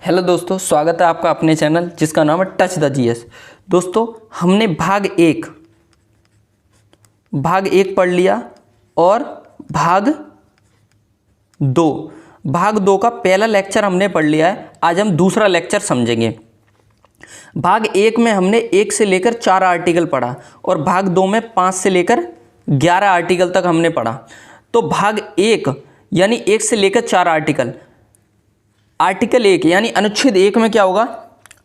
Hello दोस्तों, स्वागत है आपका अपने चैनल जिसका नाम है टच द जीएस। दोस्तों, हमने भाग एक पढ़ लिया और भाग दो का पहला लेक्चर हमने पढ़ लिया है। आज हम दूसरा लेक्चर समझेंगे। भाग एक में हमने 1 से लेकर 4 आर्टिकल पढ़ा और भाग 2 में 5 से लेकर 11 आर्टिकल तक हमने पढ़ा। तो भाग 1 यानी 1 से लेकर 4 आर्टिकल 1 यानी अनुच्छेद 1 में क्या होगा?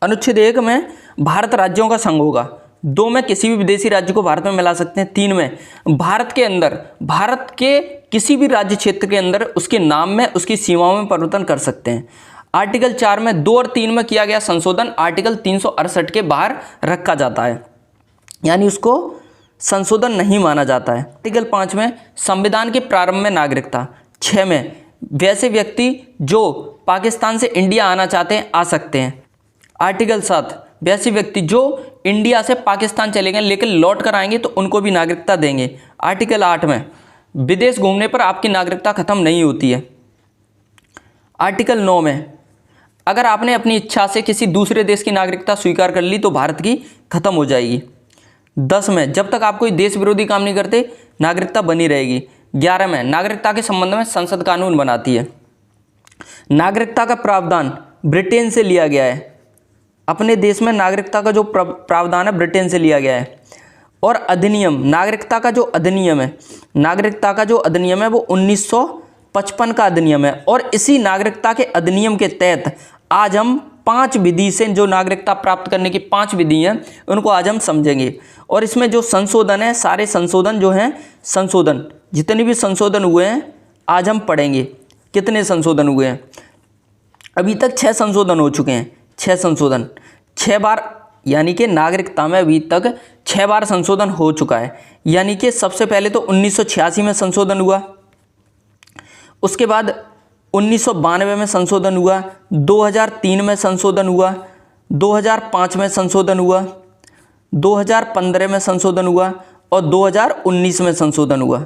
अनुच्छेद 1 में भारत राज्यों का संघ होगा। 2 में किसी भी विदेशी राज्य को भारत में मिला सकते हैं। 3 में भारत के अंदर, भारत के किसी भी राज्य क्षेत्र के अंदर उसके नाम में, उसकी सीमाओं में परिवर्तन कर सकते हैं। आर्टिकल 4 में 2 और 3 में किया गया संशोधन आर्टिकल 368 के बाहर रखा जाता है, यानी उसको संशोधन नहीं माना जाता है। आर्टिकल 5 में संविधान के प्रारंभ में नागरिकता। 6 में वैसे व्यक्ति जो पाकिस्तान से इंडिया आना चाहते हैं आ सकते हैं। आर्टिकल 7 वैसे व्यक्ति जो इंडिया से पाकिस्तान चले गए लेकिन लौट कर आएंगे तो उनको भी नागरिकता देंगे। आर्टिकल 8 में विदेश घूमने पर आपकी नागरिकता खत्म नहीं होती है। आर्टिकल 9 में अगर आपने अपनी इच्छा से किसी दूसरे देश की नागरिकता स्वीकार कर ली तो भारत की खत्म हो जाएगी। 10 में जब तक आप कोई देश विरोधी काम नहीं करते नागरिकता बनी रहेगी। 11 में नागरिकता के संबंध में संसद कानून बनाती है। नागरिकता का प्रावधान ब्रिटेन से लिया गया है। अपने देश में नागरिकता का जो प्रावधान है ब्रिटेन से लिया गया है। और अधिनियम, नागरिकता का जो अधिनियम है वो 1955 का अधिनियम है। और इसी नागरिकता के अधिनियम के तहत आज हम 5 विधि से जो नागरिकता प्राप्त करने की 5 विधि हैं उनको आज हम समझेंगे। और इसमें जो संशोधन है, सारे संशोधन जो हैं, जितने भी संशोधन हुए हैं आज हम पढ़ेंगे। कितने संशोधन हुए हैं? अभी तक 6 संशोधन हो चुके हैं। 6 संशोधन 6 बार, यानी कि नागरिकता में अभी तक 6 बार संशोधन हो चुका है। यानी कि सबसे पहले तो 1986 में संशोधन हुआ, उसके बाद 1992 में संशोधन हुआ, 2003 में संशोधन हुआ, 2005 में संशोधन हुआ, 2015 में संशोधन हुआ और 2019 में संशोधन हुआ।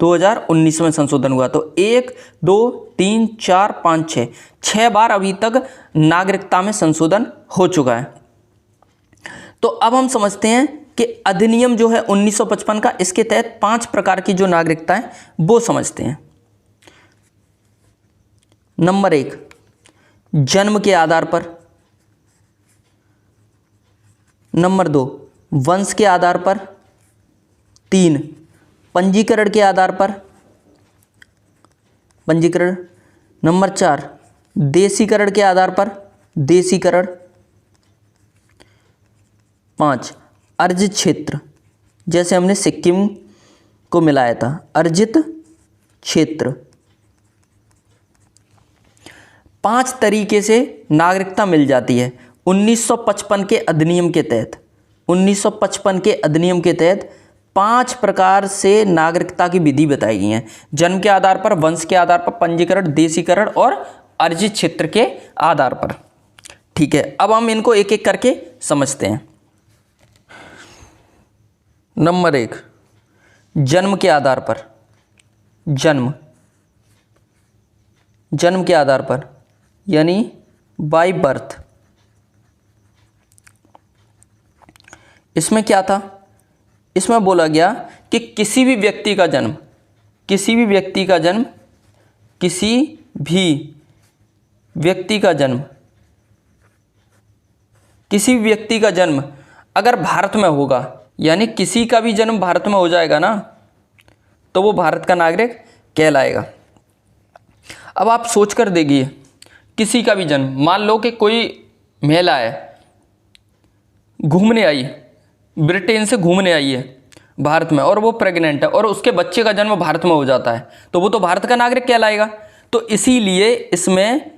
2019 में संशोधन हुआ। तो 1 2 3 4 5 6 बार अभी तक नागरिकता में संशोधन हो चुका है। तो अब हम समझते हैं कि अधिनियम जो है 1955 का, इसके तहत 5 प्रकार की जो नागरिकता है वो समझते हैं। नंबर 1 जन्म के आधार पर। नंबर 2 वंश के आधार पर। 3 पंजीकरण के आधार पर, पंजीकरण। नंबर 4 देशीकरण के आधार पर, देशीकरण। 5 अर्जित क्षेत्र, जैसे हमने सिक्किम को मिलाया था, अर्जित क्षेत्र। 5 तरीके से नागरिकता मिल जाती है 1955 के अधिनियम के तहत। 1955 के अधिनियम के तहत 5 प्रकार से नागरिकता की विधि बताई गई हैं। जन्म के आधार पर, वंश के आधार पर, पंजीकरण, देशीकरण और अर्जित क्षेत्र के आधार पर। ठीक है, अब हम इनको एक एक करके समझते हैं। नंबर 1 जन्म के आधार पर। जन्म के आधार पर यानी बाय बर्थ। इसमें क्या था? इसमें बोला गया कि किसी भी व्यक्ति का जन्म अगर भारत में होगा, यानी किसी का भी जन्म भारत में हो जाएगा ना, तो वो भारत का नागरिक कहलाएगा। अब आप सोच कर देखिए, किसी का भी जन्म, मान लो कि कोई महिला है, घूमने आई, ब्रिटेन से घूमने आई है भारत में, और वो प्रेग्नेंट है और उसके बच्चे का जन्म भारत में हो जाता है, तो वो तो भारत का नागरिक कहलाएगा। तो इसीलिए इसमें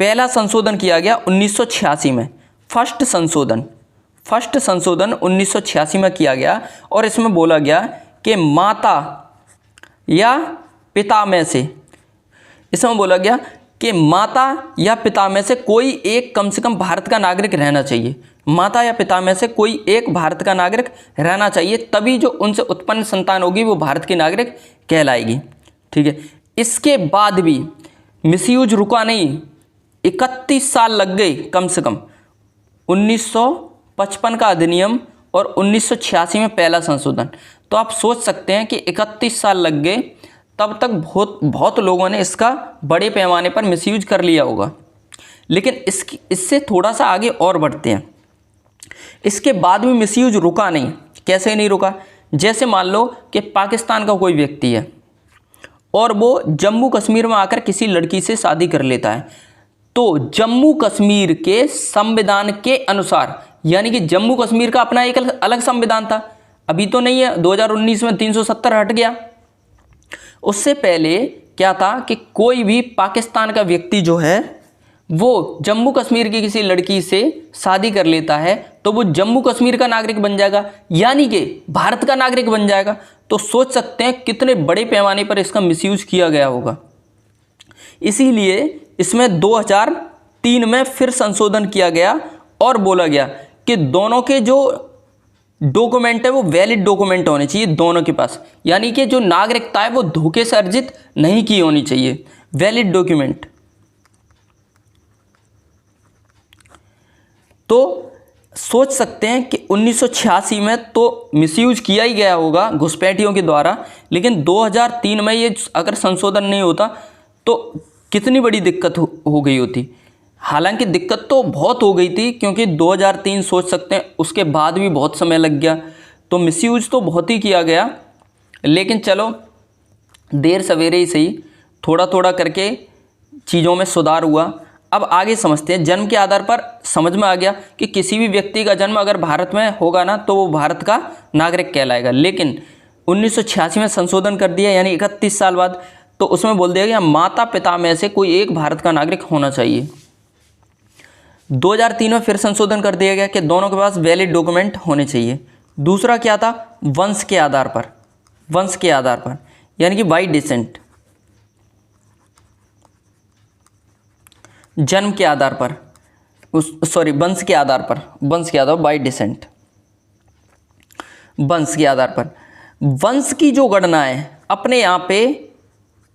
पहला संशोधन किया गया 1986 में। फर्स्ट संशोधन 1986 में किया गया और इसमें बोला गया कि माता या पिता में से कोई एक कम से कम भारत का नागरिक रहना चाहिए। माता या पिता में से कोई एक भारत का नागरिक रहना चाहिए, तभी जो उनसे उत्पन्न संतान होगी वो भारत की नागरिक कहलाएगी। ठीक है, इसके बाद भी मिसयूज रुका नहीं, 31 साल लग गए कम से कम। 1955 का अधिनियम और 1986 में पहला संशोधन। तो आप सोच सकते हैं कि 31 साल लग गए, तब तक बहुत लोगों ने इसका बड़े पैमाने पर मिसयूज कर लिया होगा। लेकिन इससे थोड़ा सा आगे और बढ़ते हैं। इसके बाद भी मिसयूज रुका नहीं। कैसे नहीं रुका? जैसे मान लो कि पाकिस्तान का कोई व्यक्ति है और वो जम्मू कश्मीर में आकर किसी लड़की से शादी कर लेता है, तो जम्मू कश्मीर के संविधान के अनुसार, यानी कि जम्मू कश्मीर का अपना एक अलग संविधान था, अभी तो नहीं है, 2019 में 370 हट गया। उससे पहले क्या था कि कोई भी पाकिस्तान का व्यक्ति जो है वो जम्मू कश्मीर की किसी लड़की से शादी कर लेता है तो वो जम्मू कश्मीर का नागरिक बन जाएगा, यानी कि भारत का नागरिक बन जाएगा। तो सोच सकते हैं कितने बड़े पैमाने पर इसका मिसयूज किया गया होगा। इसीलिए इसमें 2003 में फिर संशोधन किया गया और बोला गया कि दोनों के जो डॉक्यूमेंट है वो वैलिड डॉक्यूमेंट होने चाहिए दोनों के पास, यानी कि जो नागरिकता है वो धोखे से अर्जित नहीं की होनी चाहिए, वैलिड डॉक्यूमेंट। तो सोच सकते हैं कि 1986 में तो मिसयूज किया ही गया होगा घुसपैठियों के द्वारा, लेकिन 2003 में ये अगर संशोधन नहीं होता तो कितनी बड़ी दिक्कत हो गई होती। हालांकि दिक्कत तो बहुत हो गई थी, क्योंकि 2003 सोच सकते हैं उसके बाद भी बहुत समय लग गया, तो मिसयूज तो बहुत ही किया गया। लेकिन चलो देर सवेरे ही सही, थोड़ा थोड़ा करके चीज़ों में सुधार हुआ। अब आगे समझते हैं। जन्म के आधार पर समझ में आ गया कि किसी भी व्यक्ति का जन्म अगर भारत में होगा ना तो वो भारत का नागरिक कहलाएगा। लेकिन 1986 में संशोधन कर दिया, यानी 31 साल बाद, तो उसमें बोल दिया गया माता पिता में से कोई एक भारत का नागरिक होना चाहिए। 2003 में फिर संशोधन कर दिया गया कि दोनों के पास वैलिड डॉक्यूमेंट होने चाहिए। दूसरा क्या था? वंश के आधार पर, वंश के आधार पर, यानी कि बाई डिसेंट, जन्म के आधार पर, वंश के आधार पर, वंश के आधार पर, बाई डिसेंट, वंश के आधार पर। वंश की जो गणना है अपने यहाँ पे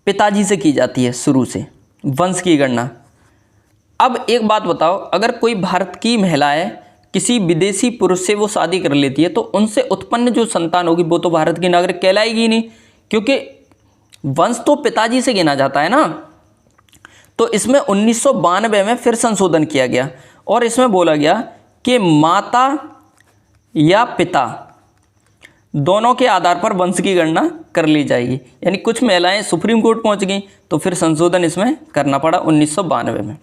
पिताजी से की जाती है शुरू से, वंश की गणना। अब एक बात बताओ, अगर कोई भारत की महिला है किसी विदेशी पुरुष से वो शादी कर लेती है तो उनसे उत्पन्न जो संतान होगी वो तो भारत की नागरिक कहलाएगी नहीं, क्योंकि वंश तो पिताजी से गिना जाता है ना। तो इसमें 1992 में फिर संशोधन किया गया और इसमें बोला गया कि माता या पिता दोनों के आधार पर वंश की गणना कर ली जाएगी। यानी कुछ महिलाएं सुप्रीम कोर्ट पहुंच गई तो फिर संशोधन इसमें करना पड़ा 1992 में।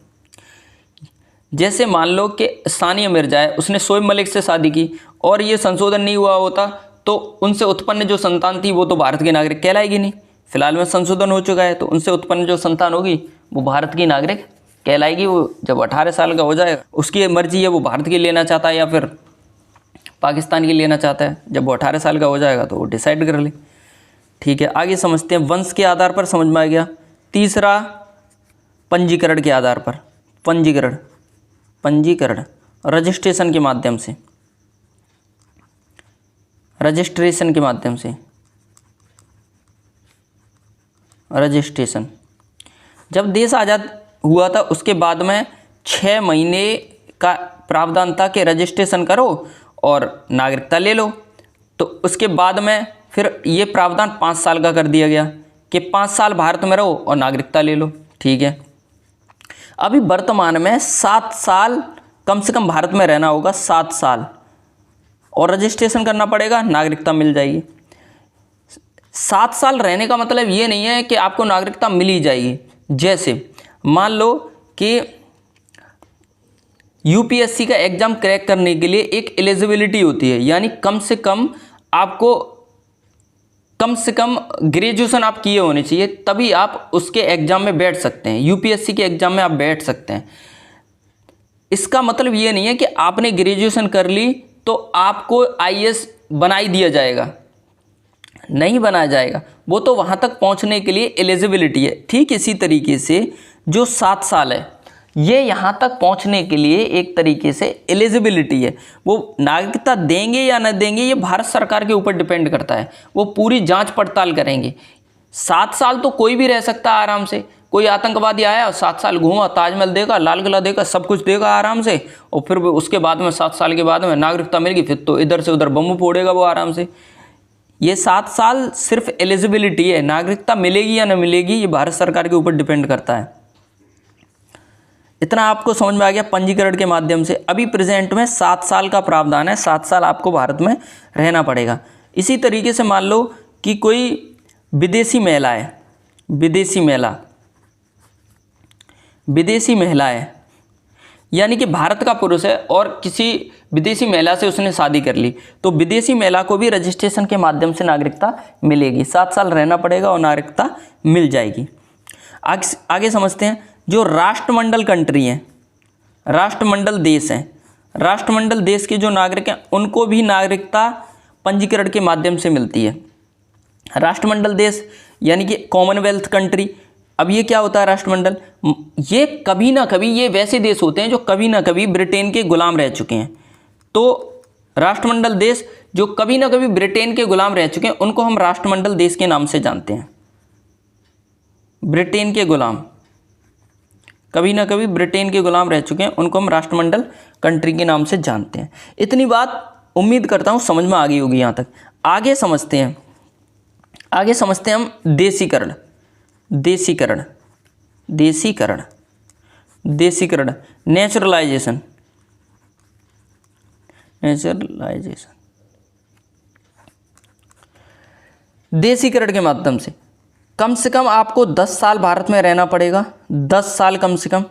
जैसे मान लो कि सानिया मिर्जा है, उसने शोएब मलिक से शादी की और ये संशोधन नहीं हुआ होता तो उनसे उत्पन्न जो संतान थी वो तो भारत की नागरिक कहलाएगी नहीं। फिलहाल में संशोधन हो चुका है तो उनसे उत्पन्न जो संतान होगी वो भारत की नागरिक कहलाएगी। वो जब 18 साल का हो जाएगा, उसकी मर्जी है वो भारत की लेना चाहता है या फिर पाकिस्तान की लेना चाहता है। जब वो 18 साल का हो जाएगा तो वो डिसाइड कर ले। ठीक है, आगे समझते हैं। वंश के आधार पर समझ में आ गया। तीसरा पंजीकरण के आधार पर, पंजीकरण रजिस्ट्रेशन के माध्यम से, रजिस्ट्रेशन के माध्यम से, रजिस्ट्रेशन। जब देश आज़ाद हुआ था उसके बाद में 6 महीने का प्रावधान था कि रजिस्ट्रेशन करो और नागरिकता ले लो। तो उसके बाद में फिर ये प्रावधान 5 साल का कर दिया गया कि 5 साल भारत में रहो और नागरिकता ले लो। ठीक है, अभी वर्तमान में 7 साल कम से कम भारत में रहना होगा, 7 साल, और रजिस्ट्रेशन करना पड़ेगा, नागरिकता मिल जाएगी। 7 साल रहने का मतलब ये नहीं है कि आपको नागरिकता मिल ही जाएगी। जैसे मान लो कि यूपीएससी का एग्ज़ाम क्रैक करने के लिए एक एलिजिबिलिटी होती है, यानी कम से कम आपको ग्रेजुएशन आप किए होने चाहिए, तभी आप उसके एग्ज़ाम में बैठ सकते हैं, यूपीएससी के एग्ज़ाम में आप बैठ सकते हैं। इसका मतलब ये नहीं है कि आपने ग्रेजुएशन कर ली तो आपको आईएएस बना ही दिया जाएगा, नहीं बनाया जाएगा। वो तो वहाँ तक पहुँचने के लिए एलिजिबिलिटी है। ठीक इसी तरीके से जो 7 साल है ये यहाँ तक पहुँचने के लिए एक तरीके से एलिजिबिलिटी है। वो नागरिकता देंगे या न देंगे ये भारत सरकार के ऊपर डिपेंड करता है, वो पूरी जांच पड़ताल करेंगे। 7 साल तो कोई भी रह सकता है आराम से। कोई आतंकवादी आया और 7 साल घूमा, ताजमहल देखा, लाल किला देखा, सब कुछ देखा आराम से, और फिर उसके बाद में 7 साल के बाद में नागरिकता मिल गई, फिर तो इधर से उधर बम फोड़ेगा वो आराम से। ये 7 साल सिर्फ एलिजिबिलिटी है, नागरिकता मिलेगी या न मिलेगी ये भारत सरकार के ऊपर डिपेंड करता है। इतना आपको समझ में आ गया पंजीकरण के माध्यम से। अभी प्रेजेंट में 7 साल का प्रावधान है, 7 साल आपको भारत में रहना पड़ेगा। इसी तरीके से मान लो कि कोई विदेशी महिला है, विदेशी महिला है, यानी कि भारत का पुरुष है और किसी विदेशी महिला से उसने शादी कर ली, तो विदेशी महिला को भी रजिस्ट्रेशन के माध्यम से नागरिकता मिलेगी। 7 साल रहना पड़ेगा और नागरिकता मिल जाएगी। आगे समझते हैं। जो राष्ट्रमंडल कंट्री हैं, राष्ट्रमंडल देश हैं, राष्ट्रमंडल देश के जो नागरिक हैं उनको भी नागरिकता पंजीकरण के माध्यम से मिलती है। राष्ट्रमंडल देश यानी कि कॉमनवेल्थ कंट्री। अब ये क्या होता है राष्ट्रमंडल? ये कभी ना कभी ये वैसे देश होते हैं जो कभी ना कभी ब्रिटेन के गुलाम रह चुके हैं। तो राष्ट्रमंडल देश जो कभी ना कभी ब्रिटेन के गुलाम रह चुके हैं उनको हम राष्ट्रमंडल देश के नाम से जानते हैं। ब्रिटेन के गुलाम, कभी ना कभी ब्रिटेन के गुलाम रह चुके हैं, उनको हम राष्ट्रमंडल कंट्री के नाम से जानते हैं। इतनी बात उम्मीद करता हूँ समझ में आ गई होगी यहाँ तक। आगे समझते हैं हम देशीकरण। नेचुरलाइजेशन। देशीकरण के माध्यम से कम आपको 10 साल भारत में रहना पड़ेगा। 10 साल कम से कम।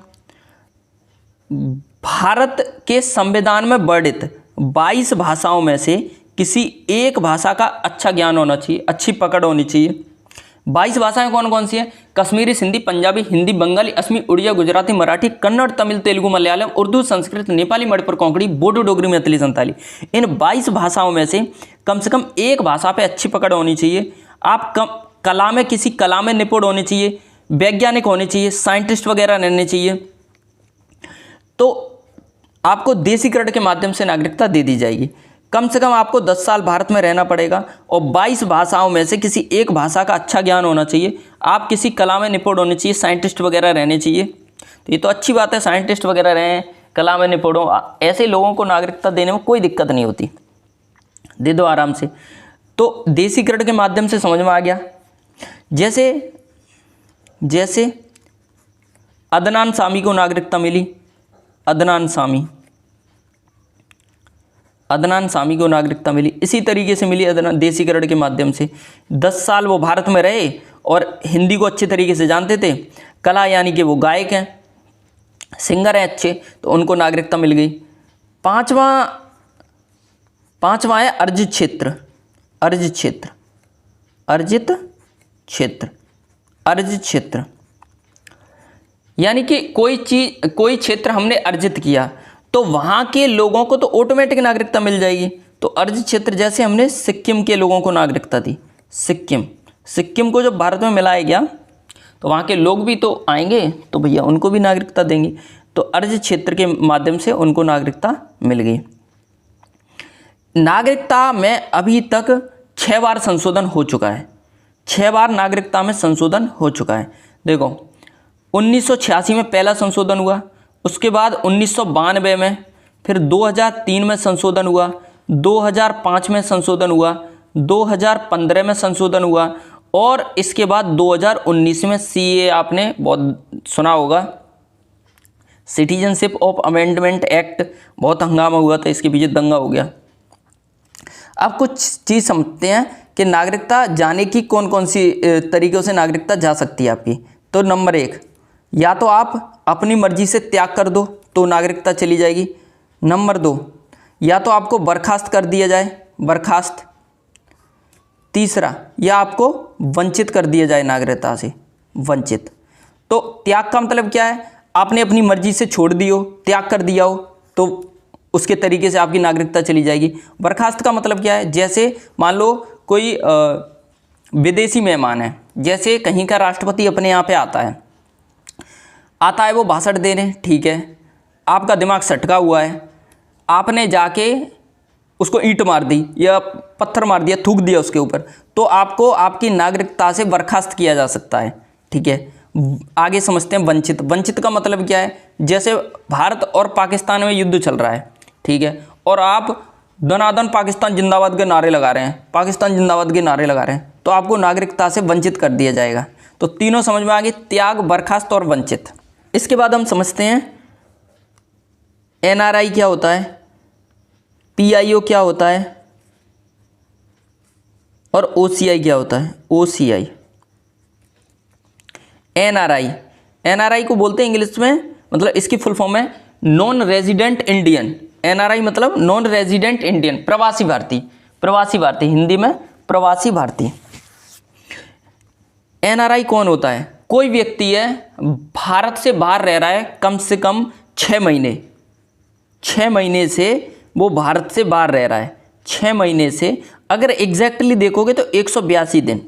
भारत के संविधान में वर्णित 22 भाषाओं में से किसी एक भाषा का अच्छा ज्ञान होना चाहिए, अच्छी पकड़ होनी चाहिए। 22 भाषाएं कौन कौन सी हैं? कश्मीरी, सिंधी, पंजाबी, हिंदी, बंगाली, असमी, उड़िया, गुजराती, मराठी, कन्नड़, तमिल, तेलुगु, मलयालम, उर्दू, संस्कृत, नेपाली, मणिपुर, कोंकणी, बोडो, डोगरी, मैथिली, संताली। इन 22 भाषाओं में से कम एक भाषा पे अच्छी पकड़ होनी चाहिए। आप कला में किसी कला में निपुण होने चाहिए, वैज्ञानिक होने चाहिए, साइंटिस्ट वगैरह रहने चाहिए। तो आपको देशीकरण के माध्यम से नागरिकता दे दी जाएगी। कम से कम आपको 10 साल भारत में रहना पड़ेगा और 22 भाषाओं में से किसी एक भाषा का अच्छा ज्ञान होना चाहिए। आप किसी कला में निपुण होने चाहिए, साइंटिस्ट वगैरह रहने चाहिए। तो ये तो अच्छी बात है, साइंटिस्ट वगैरह रहें, कला में निपुण हो, ऐसे लोगों को नागरिकता देने में कोई दिक्कत नहीं होती, दे दो आराम से। तो देशीकरण के माध्यम से समझ में आ गया। जैसे अदनान सामी को नागरिकता मिली, अदनान सामी को नागरिकता मिली, इसी तरीके से मिली देशीकरण के माध्यम से। 10 साल वो भारत में रहे और हिंदी को अच्छे तरीके से जानते थे, कला यानी कि वो गायक हैं, सिंगर हैं अच्छे, तो उनको नागरिकता मिल गई। पांचवा है अर्जित क्षेत्र यानी कि कोई क्षेत्र हमने अर्जित किया तो वहाँ के लोगों को तो ऑटोमेटिक नागरिकता मिल जाएगी। तो अर्जित क्षेत्र जैसे हमने सिक्किम के लोगों को नागरिकता दी, सिक्किम को जब भारत में मिलाया गया तो वहाँ के लोग भी तो आएंगे, तो भैया उनको भी नागरिकता देंगे। तो अर्जित क्षेत्र के माध्यम से उनको नागरिकता मिल गई। नागरिकता में अभी तक 6 बार संशोधन हो चुका है, 6 बार नागरिकता में संशोधन हो चुका है। देखो 1986 में पहला संशोधन हुआ, उसके बाद 1992 में, फिर 2003 में संशोधन हुआ, 2005 में संशोधन हुआ, 2015 में संशोधन हुआ और इसके बाद 2019 में CAA आपने बहुत सुना होगा, सिटीजनशिप ऑफ अमेंडमेंट एक्ट, बहुत हंगामा हुआ था, इसके पीछे दंगा हो गया। अब कुछ चीज़ समझते हैं कि नागरिकता जाने की कौन कौन सी तरीक़ों से नागरिकता जा सकती है आपकी। तो नंबर 1, या तो आप अपनी मर्जी से त्याग कर दो तो नागरिकता चली जाएगी। नंबर 2, या तो आपको बर्खास्त कर दिया जाए, बर्खास्त। तीसरा, या आपको वंचित कर दिया जाए नागरिकता से, वंचित। तो त्याग का मतलब क्या है? आपने अपनी मर्जी से छोड़ दी हो, त्याग कर दिया हो, तो उसके तरीके से आपकी नागरिकता चली जाएगी। बर्खास्त का मतलब क्या है? जैसे मान लो कोई विदेशी मेहमान है, जैसे कहीं का राष्ट्रपति अपने यहाँ पे आता है वो भाषण देने, ठीक है, आपका दिमाग सटका हुआ है, आपने जाके उसको ईंट मार दी या पत्थर मार दिया, थूक दिया उसके ऊपर, तो आपको आपकी नागरिकता से बर्खास्त किया जा सकता है। ठीक है, आगे समझते हैं वंचित। वंचित का मतलब क्या है? जैसे भारत और पाकिस्तान में युद्ध चल रहा है, ठीक है, और आप दनादन पाकिस्तान जिंदाबाद के नारे लगा रहे हैं, पाकिस्तान जिंदाबाद के नारे लगा रहे हैं, तो आपको नागरिकता से वंचित कर दिया जाएगा। तो तीनों समझ में आ गई, त्याग, बर्खास्त और वंचित। इसके बाद हम समझते हैं एनआरआई क्या होता है, पीआईओ क्या होता है और ओसीआई क्या होता है। ओसीआई, एनआरआई को बोलते हैं इंग्लिश में, मतलब इसकी फुल फॉर्म है नॉन रेजिडेंट इंडियन। एनआरआई मतलब नॉन रेजिडेंट इंडियन, प्रवासी भारतीय, प्रवासी भारतीय, हिंदी में प्रवासी भारतीय। एनआरआई कौन होता है? कोई व्यक्ति है भारत से बाहर रह रहा है कम से कम 6 महीने, 6 महीने से वो भारत से बाहर रह रहा है, 6 महीने से, अगर एग्जैक्टली देखोगे तो 182 दिन,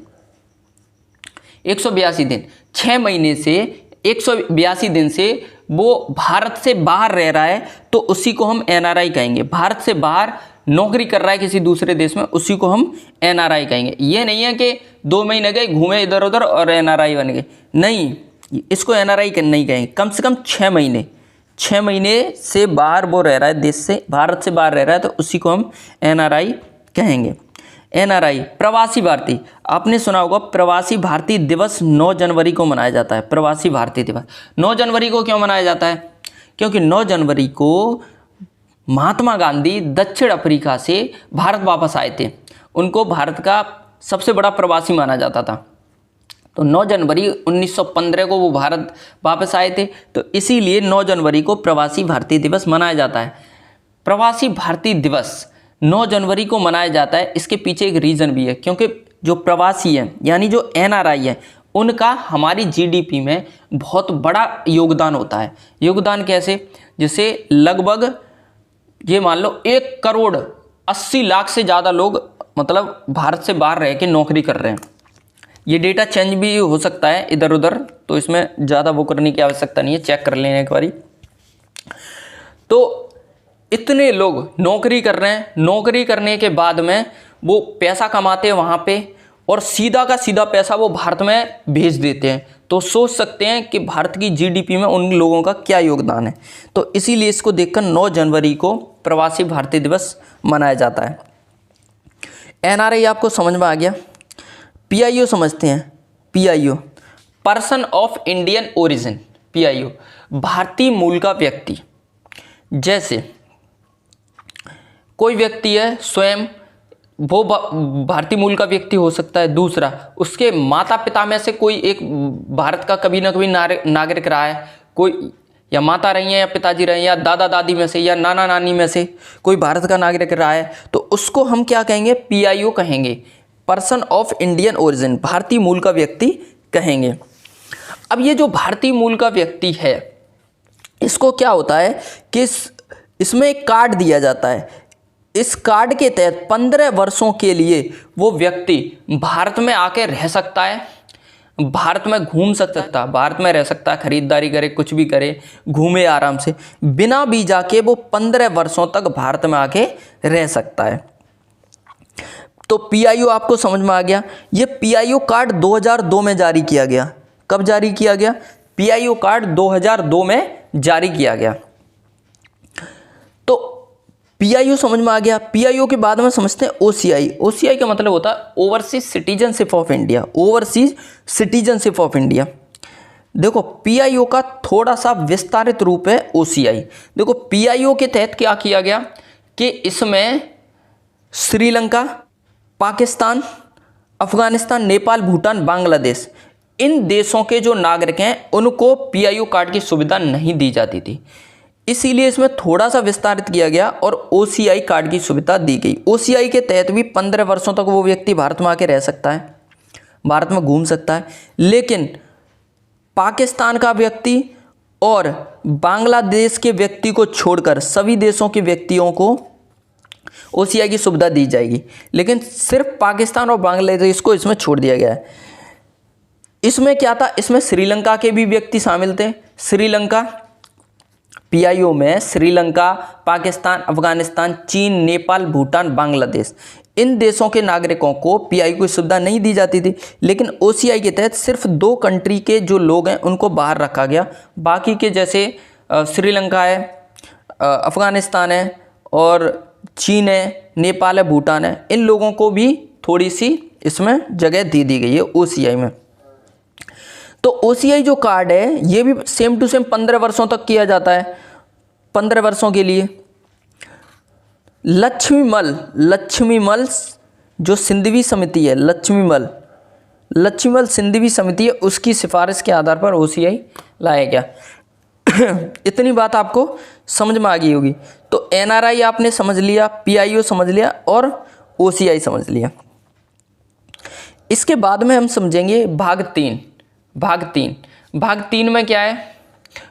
182 दिन, 6 महीने से 182 दिन से वो भारत से बाहर रह रहा है, तो उसी को हम एनआरआई कहेंगे। भारत से बाहर नौकरी कर रहा है किसी दूसरे देश में, उसी को हम एनआरआई कहेंगे। ये नहीं है कि 2 महीने गए घूमे इधर उधर और एनआरआई बन गए, नहीं, इसको एनआरआई नहीं कहेंगे। कम से कम 6 महीने, 6 महीने से बाहर वो रह रहा है, देश से, भारत से बाहर रह रहा है, तो उसी को हम एनआरआई कहेंगे। एनआरआई, प्रवासी भारतीय, आपने सुना होगा प्रवासी भारतीय दिवस 9 जनवरी को मनाया जाता है। प्रवासी भारतीय दिवस 9 जनवरी को क्यों मनाया जाता है? क्योंकि 9 जनवरी को महात्मा गांधी दक्षिण अफ्रीका से भारत वापस आए थे, उनको भारत का सबसे बड़ा प्रवासी माना जाता था। तो 9 जनवरी 1915 को वो भारत वापस आए थे, तो इसीलिए 9 जनवरी को प्रवासी भारतीय दिवस मनाया जाता है। प्रवासी भारतीय दिवस 9 जनवरी को मनाया जाता है, इसके पीछे एक रीज़न भी है, क्योंकि जो प्रवासी हैं यानी जो एनआरआई है, उनका हमारी जीडीपी में बहुत बड़ा योगदान होता है। योगदान कैसे? जैसे लगभग ये मान लो 1,80,00,000 से ज़्यादा लोग मतलब भारत से बाहर रह के नौकरी कर रहे हैं। ये डेटा चेंज भी हो सकता है इधर उधर, तो इसमें ज़्यादा वो करने की आवश्यकता नहीं है, चेक कर लेना एक बारी। तो इतने लोग नौकरी कर रहे हैं, नौकरी करने के बाद में वो पैसा कमाते हैं वहाँ पे, और सीधा का सीधा पैसा वो भारत में भेज देते हैं। तो सोच सकते हैं कि भारत की जीडीपी में उन लोगों का क्या योगदान है। तो इसीलिए इसको देखकर 9 जनवरी को प्रवासी भारतीय दिवस मनाया जाता है। एनआरआई आपको समझ में आ गया। पीआईओ समझते हैं। PIO, person of Indian origin. PIO, भारतीय मूल का व्यक्ति। जैसे कोई व्यक्ति है स्वयं, वो भारतीय मूल का व्यक्ति हो सकता है। दूसरा, उसके माता पिता में से कोई एक भारत का कभी ना कभी नागरिक रहा है, कोई या माता रही हैं या पिताजी रहे हैं या दादा दादी में से या नाना नानी में से कोई भारत का नागरिक रहा है, तो उसको हम क्या कहेंगे? पीआईओ कहेंगे, पर्सन ऑफ इंडियन ओरिजिन, भारतीय मूल का व्यक्ति कहेंगे। अब ये जो भारतीय मूल का व्यक्ति है, इसको क्या होता है कि इसमें एक कार्ड दिया जाता है। इस कार्ड के तहत 15 वर्षों के लिए वो व्यक्ति भारत में आके रह सकता है, भारत में घूम सकता, भारत में रह सकता है, खरीदारी करे, कुछ भी करे, घूमे आराम से, बिना वीजा के वो 15 वर्षों तक भारत में आके रह सकता है। तो पीआईओ आपको समझ में आ गया। ये पीआईओ कार्ड 2002 में जारी किया गया। कब जारी किया गया? पीआईओ कार्ड 2002 में जारी किया गया। तो पीआईओ समझ में आ गया। पीआईओ के बाद में समझते हैं ओसीआई। ओसीआई का मतलब होता है overseas citizenship of India. Overseas citizenship of India. देखो, पीआईओ का थोड़ा सा विस्तारित रूप है ओसीआई। देखो, पीआईओ के तहत क्या किया गया कि इसमें श्रीलंका, पाकिस्तान, अफगानिस्तान, नेपाल, भूटान, बांग्लादेश, इन देशों के जो नागरिक हैं उनको पीआईओ कार्ड की सुविधा नहीं दी जाती थी, इसीलिए इसमें थोड़ा सा विस्तारित किया गया और ओसीआई कार्ड की सुविधा दी गई। ओसीआई के तहत भी 15 वर्षों तक वो व्यक्ति भारत में आके रह सकता है, भारत में घूम सकता है। लेकिन पाकिस्तान का व्यक्ति और बांग्लादेश के व्यक्ति को छोड़कर सभी देशों के व्यक्तियों को ओसीआई की सुविधा दी जाएगी, लेकिन सिर्फ पाकिस्तान और बांग्लादेश को इसमें छोड़ दिया गया है। इसमें क्या था? इसमें श्रीलंका के भी व्यक्ति शामिल थे। श्रीलंका, पीआईओ में श्रीलंका, पाकिस्तान, अफगानिस्तान, चीन, नेपाल, भूटान, बांग्लादेश, इन देशों के नागरिकों को पीआईओ की सुविधा नहीं दी जाती थी। लेकिन ओसीआई के तहत सिर्फ 2 कंट्री के जो लोग हैं उनको बाहर रखा गया। बाकी के जैसे श्रीलंका है, अफगानिस्तान है और चीन है, नेपाल है, भूटान है, इन लोगों को भी थोड़ी सी इसमें जगह दी गई है ओसीआई में। तो ओसीआई जो कार्ड है ये भी सेम टू सेम 15 वर्षों तक किया जाता है, 15 वर्षों के लिए। लक्ष्मीमल जो सिंधवी समिति है, लक्ष्मीमल सिंधवी समिति है, उसकी सिफारिश के आधार पर ओसीआई लाया गया। इतनी बात आपको समझ में आ गई होगी। तो एनआरआई आपने समझ लिया, पीआईओ समझ लिया और ओसीआई समझ लिया। इसके बाद में हम समझेंगे भाग 3 में क्या है,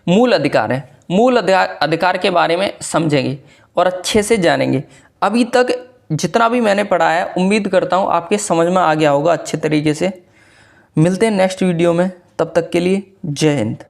मूल अधिकार है। मूल अधिकार के बारे में समझेंगे और अच्छे से जानेंगे। अभी तक जितना भी मैंने पढ़ा है उम्मीद करता हूँ आपके समझ में आ गया होगा अच्छे तरीके से। मिलते हैं नेक्स्ट वीडियो में, तब तक के लिए जय हिंद।